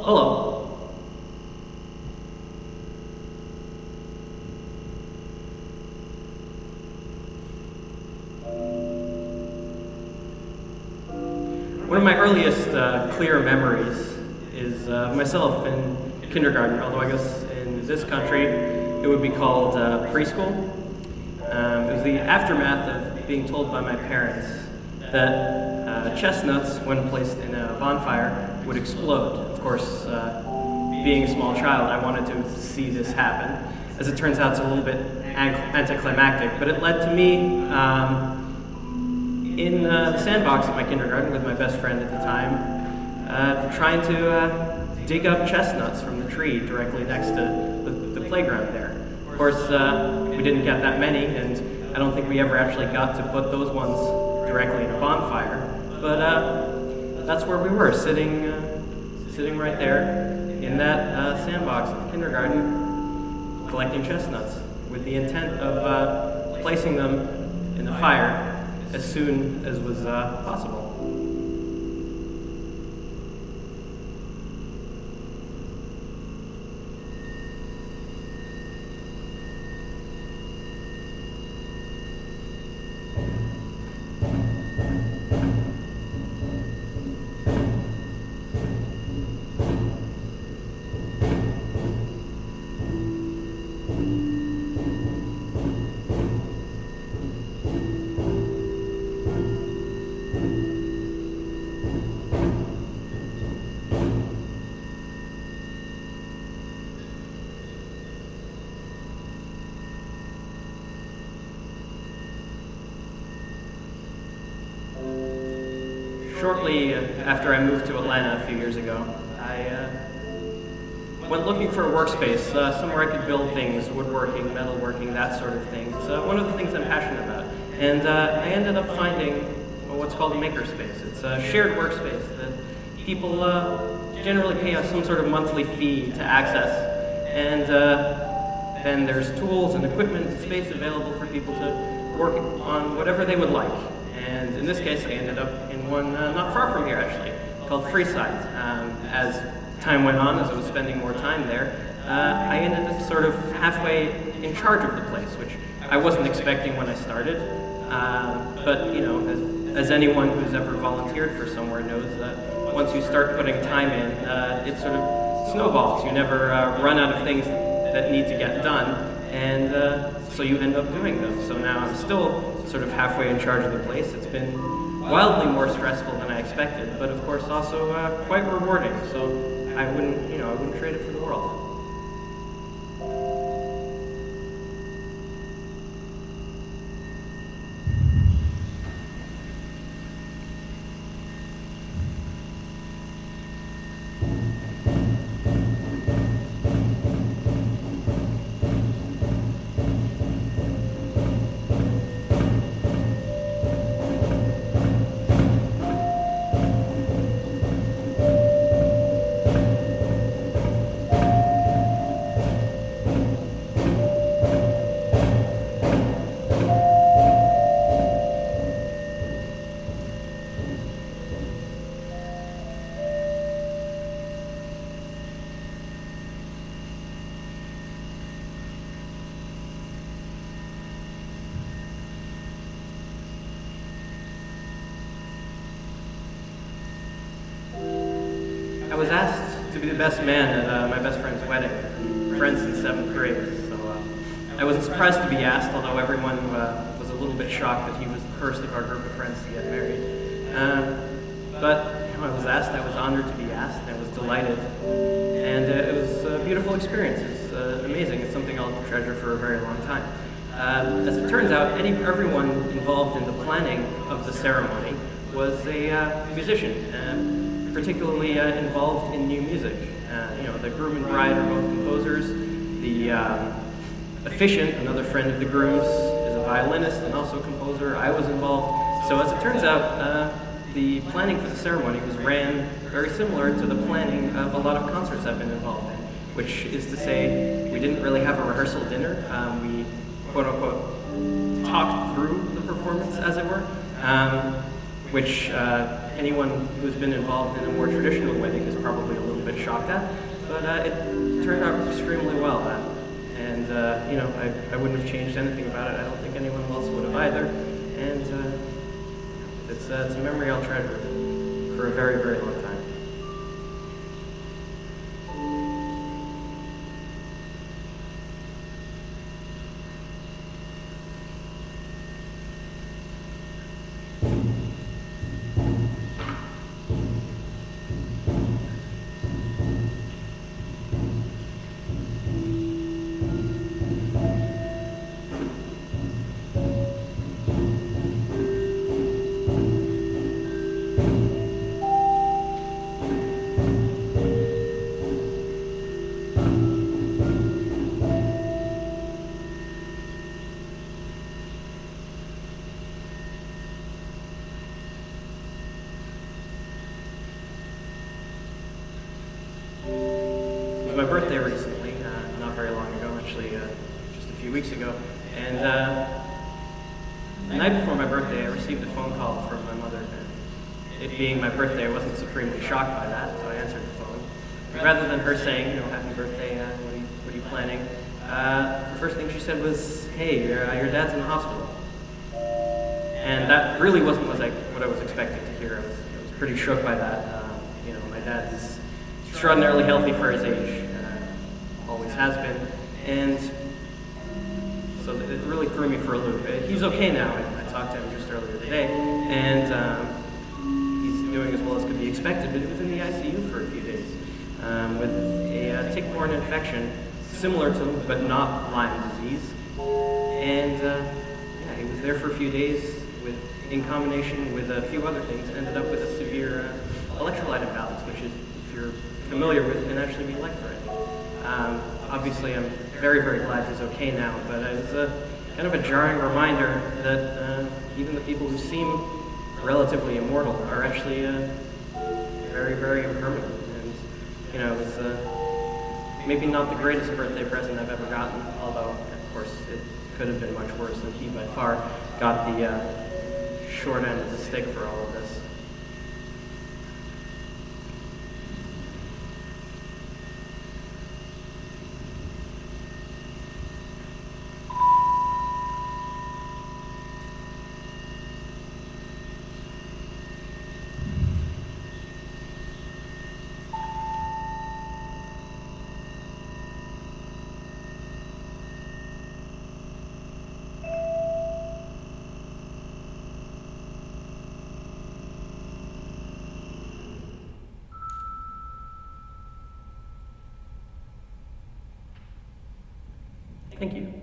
hello. One of my earliest clear memories is myself in kindergarten, although I guess in this country it would be called preschool. It was the aftermath of being told by my parents that chestnuts, when placed in a bonfire, would explode. Of course, being a small child, I wanted to see this happen. As it turns out, it's a little bit anticlimactic, but it led to me in the sandbox at my kindergarten with my best friend at the time, trying to dig up chestnuts from the tree directly next to the playground there. Of course, we didn't get that many, and I don't think we ever actually got to put those ones directly in a bonfire, but that's where we were, sitting right there in that sandbox at the kindergarten, collecting chestnuts with the intent of placing them in the fire as soon as was possible. Shortly after I moved to Atlanta a few years ago, I went looking for a workspace, somewhere I could build things, woodworking, metalworking, that sort of thing. It's one of the things I'm passionate about. And I ended up finding what's called a makerspace. It's a shared workspace that people generally pay some sort of monthly fee to access. And then there's tools and equipment and space available for people to work on whatever they would like. And in this case, I ended up in one not far from here, actually, called Freeside. As time went on, as I was spending more time there, I ended up sort of halfway in charge of the place, which I wasn't expecting when I started. But, you know, as anyone who's ever volunteered for somewhere knows, once you start putting time in, it sort of snowballs. You never run out of things that need to get done, and so you end up doing them. So now I'm still sort of halfway in charge of the place. It's been wildly more stressful than I expected, but of course also quite rewarding. So I wouldn't trade it for the world. I was asked to be the best man at my best friend's wedding, friends in 7th grade, so I wasn't surprised to be asked, although everyone was a little bit shocked that he was the first of our group of friends to get married. But I was asked, I was honored to be asked, and I was delighted, and it was a beautiful experience. It's amazing. It's something I'll treasure for a very long time. As it turns out, everyone involved in the planning of the ceremony was a musician. Particularly involved in new music. The groom and bride are both composers. The officiant, another friend of the groom's, is a violinist and also a composer. I was involved. So as it turns out, the planning for the ceremony was ran very similar to the planning of a lot of concerts I've been involved in, which is to say, we didn't really have a rehearsal dinner. We, quote unquote, talked through the performance, as it were. which anyone who's been involved in a more traditional wedding is probably a little bit shocked at. But it turned out extremely well. And I wouldn't have changed anything about it. I don't think anyone else would have either. And it's a memory I'll treasure for a very, very long time. It was my birthday recently, not very long ago, actually, just a few weeks ago. And the night before my birthday, I received a phone call from my mother. And it being my birthday, I wasn't supremely shocked by that, so I answered the phone. And rather than her saying, happy birthday, what are you planning? The first thing she said was, hey, your dad's in the hospital. And that really wasn't what I was expecting to hear. I was pretty shook by that. My dad is extraordinarily healthy for his age, always has been, and so it really threw me for a loop. He's okay now. I talked to him just earlier today, and he's doing as well as could be expected, but he was in the ICU for a few days with a tick-borne infection similar to, but not Lyme disease, and he was there for a few days in combination with a few other things, ended up with a severe electrolyte imbalance, which is, if you're familiar with, can actually be life-threatening. Obviously, I'm very, very glad he's okay now, but it was kind of a jarring reminder that even the people who seem relatively immortal are actually very, very impermanent. And, it was maybe not the greatest birthday present I've ever gotten, although, of course, it could have been much worse, and he by far got the short end of the stick for all of this. Thank you.